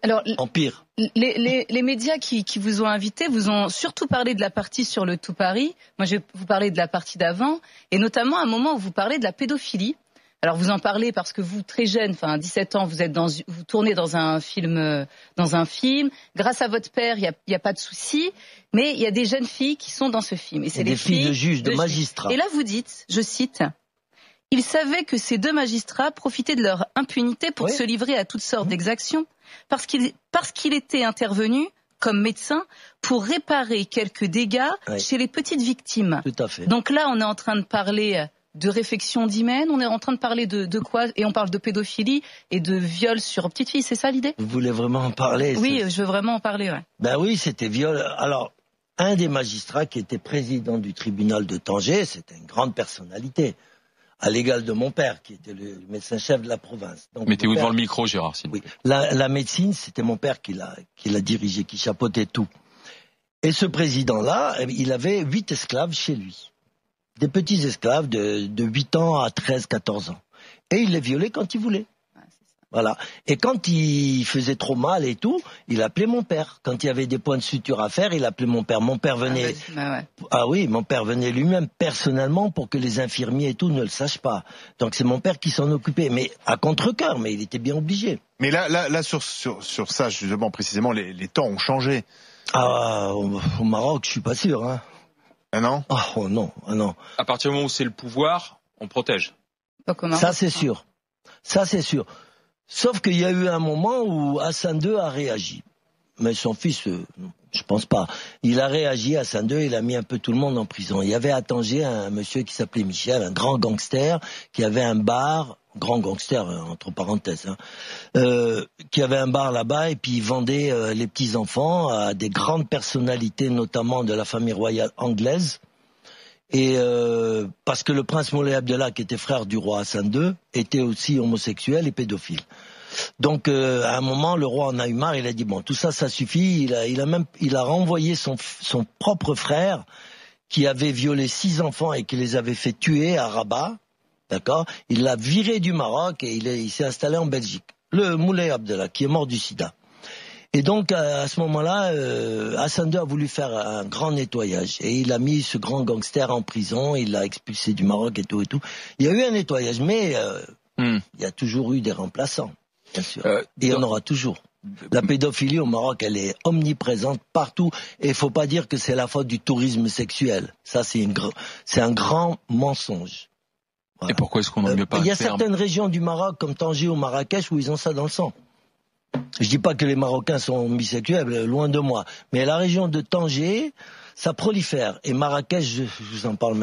Alors, empire. Les médias qui vous ont invité vous ont surtout parlé de la partie sur le Tout Paris. Moi, je vais vous parler de la partie d'avant, et notamment à un moment où vous parlez de la pédophilie. Alors, vous en parlez parce que vous, très jeune, enfin, à 17 ans, vous tournez dans un film, Grâce à votre père, il y a pas de souci, mais il y a des jeunes filles qui sont dans ce film. Et c'est des filles de juges, de magistrats. Et là, vous dites, je cite, ils savaient que ces deux magistrats profitaient de leur impunité pour se livrer à toutes sortes d'exactions, parce qu'il était intervenu comme médecin pour réparer quelques dégâts chez les petites victimes. Tout à fait. Donc là, on est en train de parler de réfection d'hymen, on est en train de parler de quoi? Et on parle de pédophilie et de viol sur petites filles, c'est ça l'idée? Vous voulez vraiment en parler? Oui, je veux vraiment en parler, ouais. Ben oui, c'était viol. Alors, un des magistrats qui était président du tribunal de Tanger, c'était une grande personnalité, à l'égal de mon père, qui était le médecin-chef de la province. Mettez-vous devant le micro, Gérard. Oui, la médecine, c'était mon père qui l'a dirigé, qui chapeautait tout. Et ce président-là, il avait 8 esclaves chez lui. Des petits esclaves de 8 ans à 13, 14 ans. Et il les violait quand il voulait. Voilà. Et quand il faisait trop mal et tout, il appelait mon père. Quand il y avait des points de suture à faire, il appelait mon père. Mon père venait... mon père venait lui-même personnellement pour que les infirmiers et tout ne le sachent pas. Donc c'est mon père qui s'en occupait. Mais à contre-cœur, mais il était bien obligé. Mais là sur ça, justement, précisément, les temps ont changé. Ah, au Maroc, je suis pas sûr, hein. Ah non? Oh non, ah non. À partir du moment où c'est le pouvoir, on protège. Ça c'est sûr. Ça c'est sûr. Sauf qu'il y a eu un moment où Hassan II a réagi. Mais son fils, je pense pas. Il a réagi, Hassan II, il a mis un peu tout le monde en prison. Il y avait à Tanger un monsieur qui s'appelait Michel, un grand gangster, qui avait un bar, grand gangster, entre parenthèses, qui avait un bar là-bas et puis il vendait les petits-enfants à des grandes personnalités, notamment de la famille royale anglaise. Et parce que le prince Moulay Abdellah, qui était frère du roi Hassan II, était aussi homosexuel et pédophile. Donc à un moment, le roi en a eu marre, il a dit bon, tout ça, ça suffit. Il a renvoyé son propre frère qui avait violé 6 enfants et qui les avait fait tuer à Rabat. D'accord? Il l'a viré du Maroc et il s'est installé en Belgique. Le Moulay Abdellah, qui est mort du sida. Et donc, à ce moment-là, Hassan II a voulu faire un grand nettoyage. Et il a mis ce grand gangster en prison, il l'a expulsé du Maroc et tout et tout. Il y a eu un nettoyage, mais il y a toujours eu des remplaçants, bien sûr. Et il y en aura toujours. La pédophilie au Maroc, elle est omniprésente partout. Et il faut pas dire que c'est la faute du tourisme sexuel. Ça, c'est un grand mensonge. Voilà. Et pourquoi est-ce qu'on n'en met pas? Il y a certaines régions du Maroc, comme Tanger ou Marrakech, où ils ont ça dans le sang. Je dis pas que les Marocains sont bisexuels, loin de moi. Mais la région de Tanger, ça prolifère. Et Marrakech, je vous en parle même.